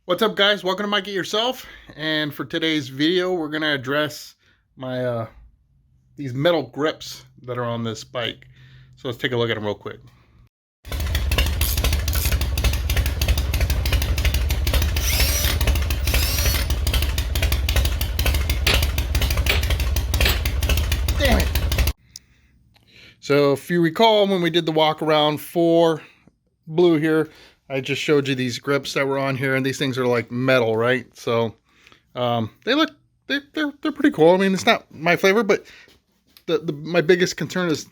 What's up, guys? Welcome to Mike It Yourself. And for today's video, we're going to address my these metal grips that are on this bike. So let's take a look at them real quick. Damn it! So if you recall, when we did the walk around for Blue here, I just showed you these grips that were on here, and these things are like metal, right? So they look they're pretty cool. I mean, it's not my flavor, but my biggest concern is,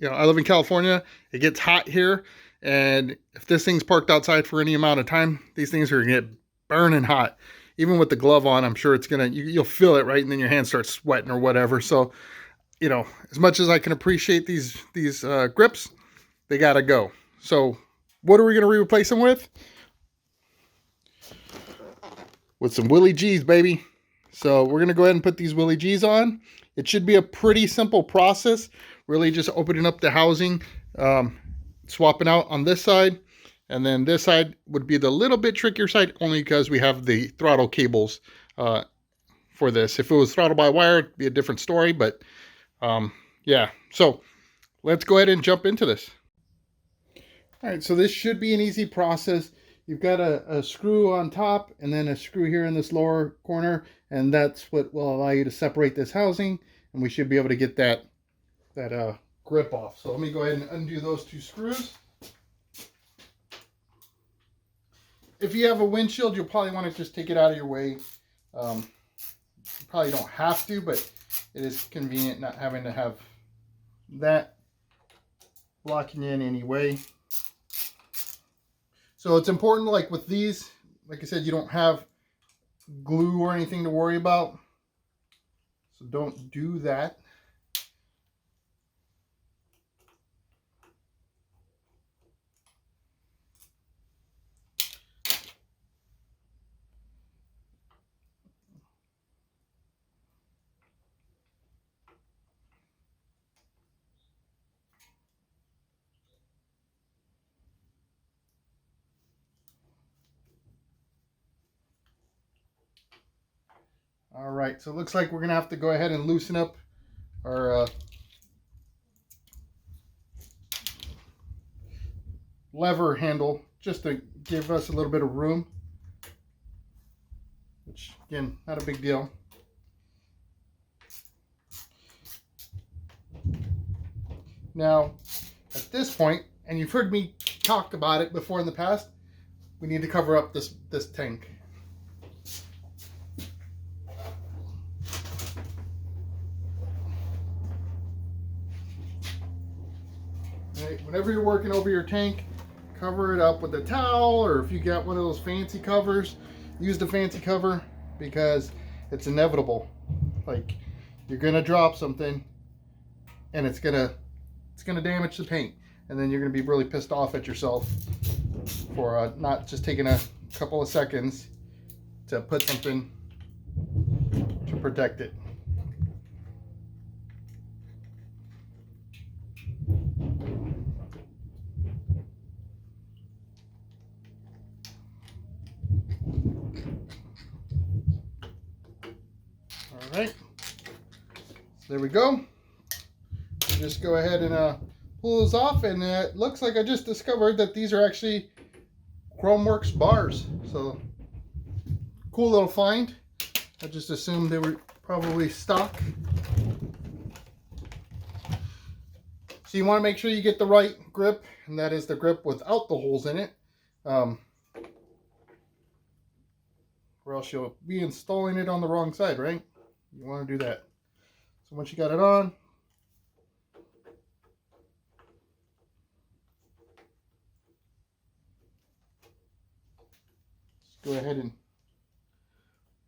I live in California. It gets hot here, and if this thing's parked outside for any amount of time, these things are gonna get burning hot. Even with the glove on, I'm sure it's gonna you'll feel it, right? And then your hands start sweating or whatever. So, as much as I can appreciate these grips, they gotta go. So, what are we gonna replace them with? With some Willy G's, baby. So we're gonna go ahead and put these Willy G's on. It should be a pretty simple process. Really just opening up the housing, swapping out on this side, and then this side would be the little bit trickier side, only because we have the throttle cables for this. If it was throttle by wire, it'd be a different story, but yeah. So let's go ahead and jump into this. All right, so this should be an easy process. You've got a screw on top and then a screw here in this lower corner, and that's what will allow you to separate this housing, and we should be able to get that grip off. So let me go ahead and undo those two screws. If you have a windshield, you'll probably want to just take it out of your way. You probably don't have to, but it is convenient not having to have that blocking you in any way. So it's important, like with these, like I said, you don't have glue or anything to worry about. So don't do that. All right, so it looks like we're gonna have to go ahead and loosen up our lever handle just to give us a little bit of room, which again, not a big deal. Now, at this point, and you've heard me talk about it before in the past, we need to cover up this tank. Right, whenever you're working over your tank, cover it up with a towel, or if you got one of those fancy covers, use the fancy cover, because it's inevitable. Like, you're gonna drop something and it's gonna damage the paint, and then you're gonna be really pissed off at yourself for not just taking a couple of seconds to put something to protect it. All right, so there we go. Just go ahead and pull those off, and it looks like I just discovered that these are actually Chromeworks bars. So cool little find. I just assumed they were probably stock. So you want to make sure you get the right grip, and that is the grip without the holes in it, or else you'll be installing it on the wrong side, right? You want to do that. So once you got it on, just go ahead and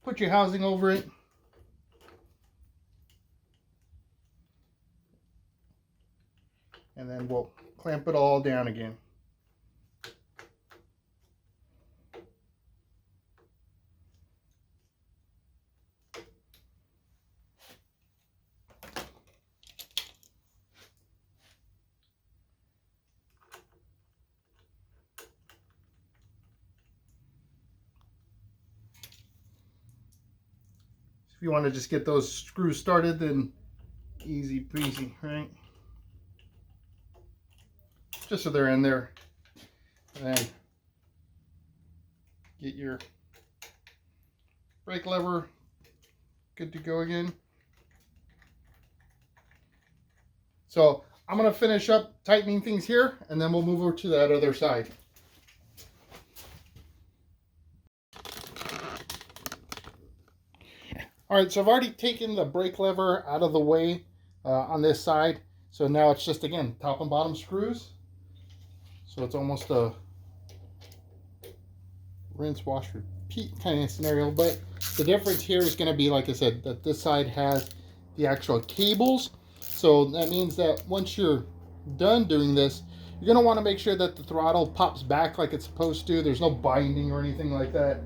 put your housing over it. And then we'll clamp it all down again. If you want to just get those screws started, then easy peasy, right? Just so they're in there. And then get your brake lever good to go again. So I'm going to finish up tightening things here, and then we'll move over to that other side. All right, so I've already taken the brake lever out of the way on this side. So now it's just, again, top and bottom screws. So it's almost a rinse, wash, repeat kind of scenario. But the difference here is going to be, like I said, that this side has the actual cables. So that means that once you're done doing this, you're going to want to make sure that the throttle pops back like it's supposed to. There's no binding or anything like that,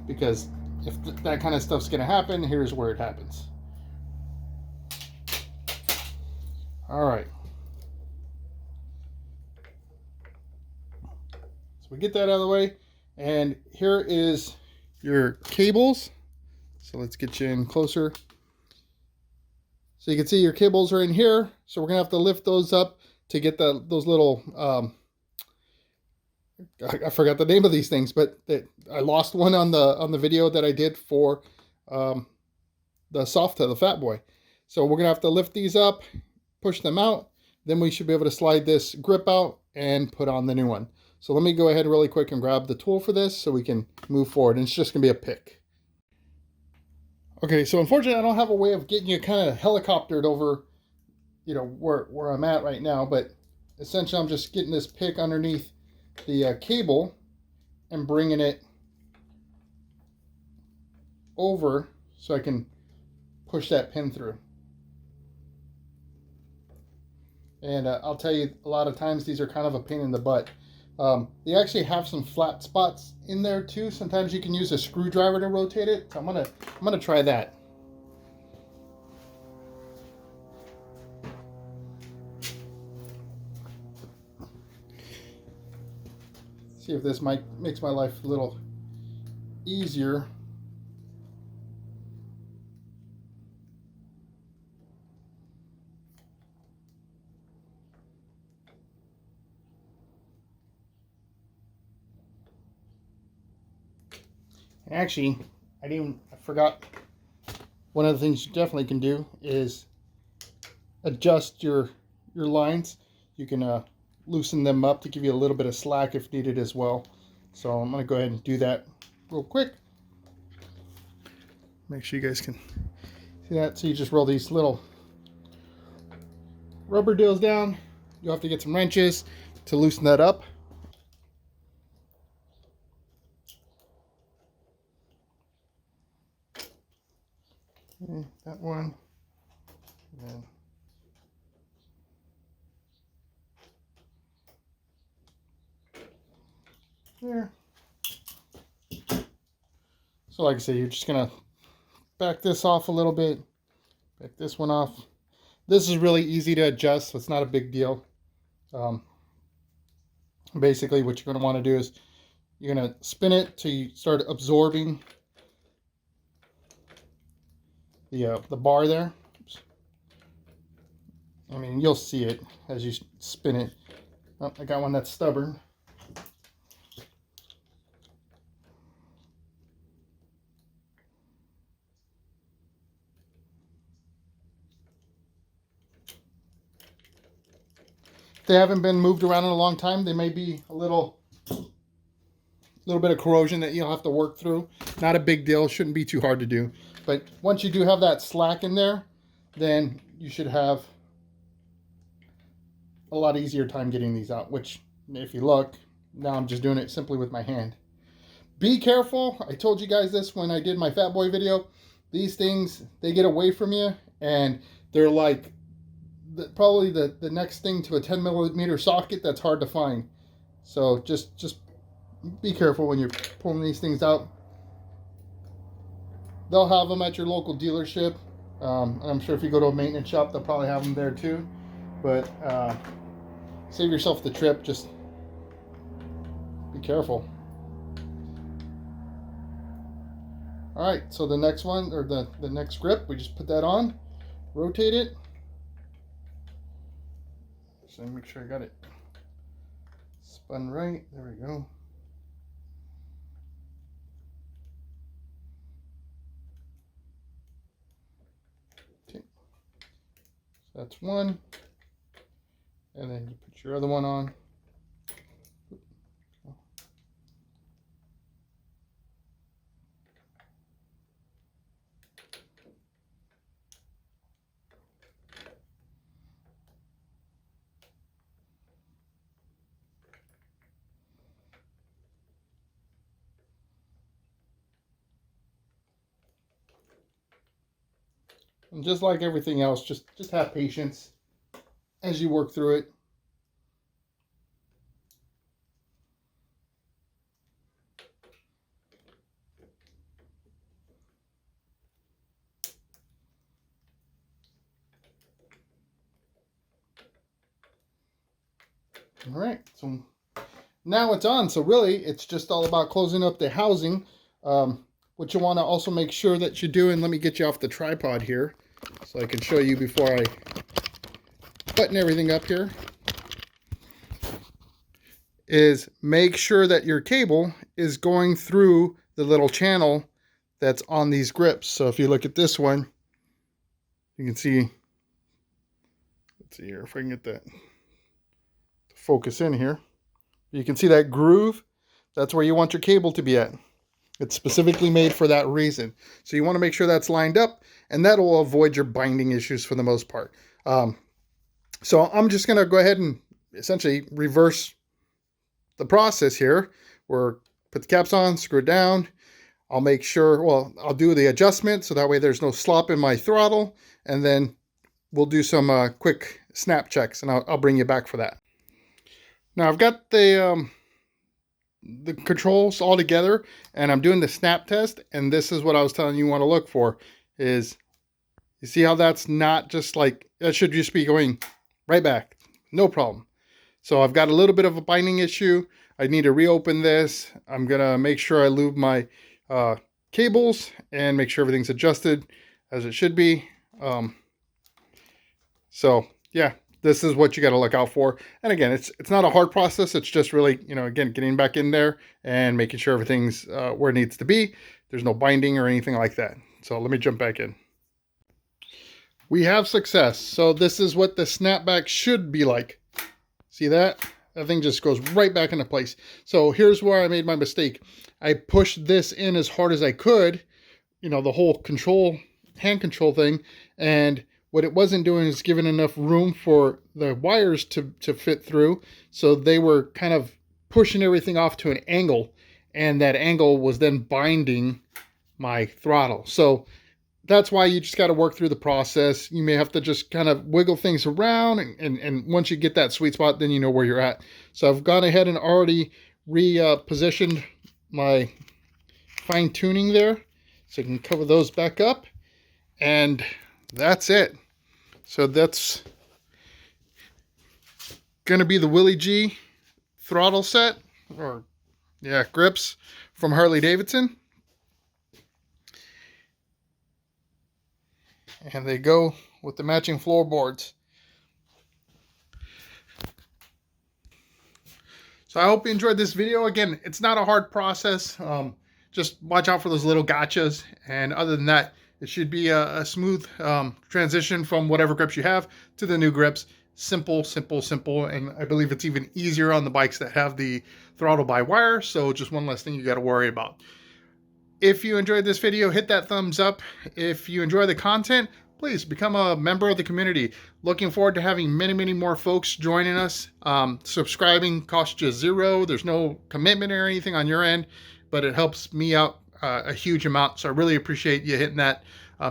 because if that kind of stuff's going to happen, here's where it happens. All right. So we get that out of the way. And here is your cables. So let's get you in closer. So you can see your cables are in here. So we're going to have to lift those up to get those little, I forgot the name of these things, but I lost one on the video that I did for the Softail, the Fat Boy. So we're gonna have to lift these up, push them out, then we should be able to slide this grip out and put on the new one. So let me go ahead really quick and grab the tool for this so we can move forward. And it's just gonna be a pick. Okay, so unfortunately I don't have a way of getting you kind of helicoptered over, you know, where I'm at right now, but essentially I'm just getting this pick underneath the cable and bringing it over so I can push that pin through. And I'll tell you, a lot of times these are kind of a pain in the butt. They actually have some flat spots in there too. Sometimes you can use a screwdriver to rotate it. So I'm gonna try that. See if this makes my life a little easier. Actually, I forgot one of the things you definitely can do is adjust your lines. You can loosen them up to give you a little bit of slack if needed as well. So I'm going to go ahead and do that real quick. Make sure you guys can see that. So you just roll these little rubber deals down. You'll have to get some wrenches to loosen that up. Okay, that one. And there. So like I said, you're just gonna back this off a little bit, back this one off. This is really easy to adjust, so it's not a big deal. Basically what you're gonna want to do is you're gonna spin it till you start absorbing the bar there. Oops. I mean, you'll see it as you spin it. Oh, I got one that's stubborn. If they haven't been moved around in a long time, they may be a little bit of corrosion that you'll have to work through. Not a big deal, shouldn't be too hard to do. But once you do have that slack in there, then you should have a lot easier time getting these out, which if you look, now I'm just doing it simply with my hand. Be careful. I told you guys this when I did my Fat Boy video. These things, they get away from you and they're like probably the next thing to a 10mm socket that's hard to find. So just be careful when you're pulling these things out. They'll have them at your local dealership. I'm sure if you go to a maintenance shop, they'll probably have them there too. But save yourself the trip. Just be careful. All right, so the next one, or the next grip, we just put that on, rotate it. So make sure I got it spun right. There we go. Okay, so that's one, and then you put your other one on. And just like everything else, just have patience as you work through it. All right, so now it's on. So really, it's just all about closing up the housing. What you want to also make sure that you're doing, let me get you off the tripod here so I can show you before I button everything up here, is make sure that your cable is going through the little channel that's on these grips. So if you look at this one, you can see, let's see here if I can get that to focus in here. You can see that groove. That's where you want your cable to be at. It's specifically made for that reason. So you want to make sure that's lined up, and that will avoid your binding issues for the most part. So I'm just going to go ahead and essentially reverse the process here. We're put the caps on, screw it down. I'll make sure, well, I'll do the adjustment so that way there's no slop in my throttle, and then we'll do some quick snap checks, and I'll bring you back for that. Now I've got the controls all together, and I'm doing the snap test, and this is what I was telling you want to look for, is you see how that's not just like, that should just be going right back, no problem. So I've got a little bit of a binding issue. I need to reopen this. I'm gonna make sure I lube my cables and make sure everything's adjusted as it should be. So yeah, this is what you got to look out for. And again, it's not a hard process. It's just really, you know, again, getting back in there and making sure everything's where it needs to be. There's no binding or anything like that. So let me jump back in. We have success. So this is what the snapback should be like. See that? That thing just goes right back into place. So here's where I made my mistake. I pushed this in as hard as I could, you know, the whole hand control thing, and what it wasn't doing is giving enough room for the wires to fit through. So they were kind of pushing everything off to an angle, and that angle was then binding my throttle. So that's why you just got to work through the process. You may have to just kind of wiggle things around, and once you get that sweet spot, then you know where you're at. So I've gone ahead and already repositioned my fine tuning there, so I can cover those back up, and that's it. So that's gonna be the Willy G throttle set, or yeah, grips from Harley Davidson. And they go with the matching floorboards. So I hope you enjoyed this video. Again, it's not a hard process. Just watch out for those little gotchas. And other than that, it should be a smooth transition from whatever grips you have to the new grips. Simple, simple, simple. And I believe it's even easier on the bikes that have the throttle by wire. So just one less thing you got to worry about. If you enjoyed this video, hit that thumbs up. If you enjoy the content, please become a member of the community. Looking forward to having many, many more folks joining us. Subscribing costs you $0. There's no commitment or anything on your end, but it helps me out a huge amount. So I really appreciate you hitting that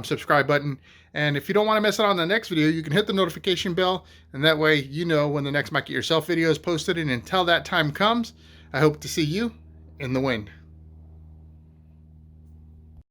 subscribe button. And if you don't want to miss out on the next video, you can hit the notification bell, and that way you know when the next Mike It Yourself video is posted. And until that time comes, I hope to see you in the wind.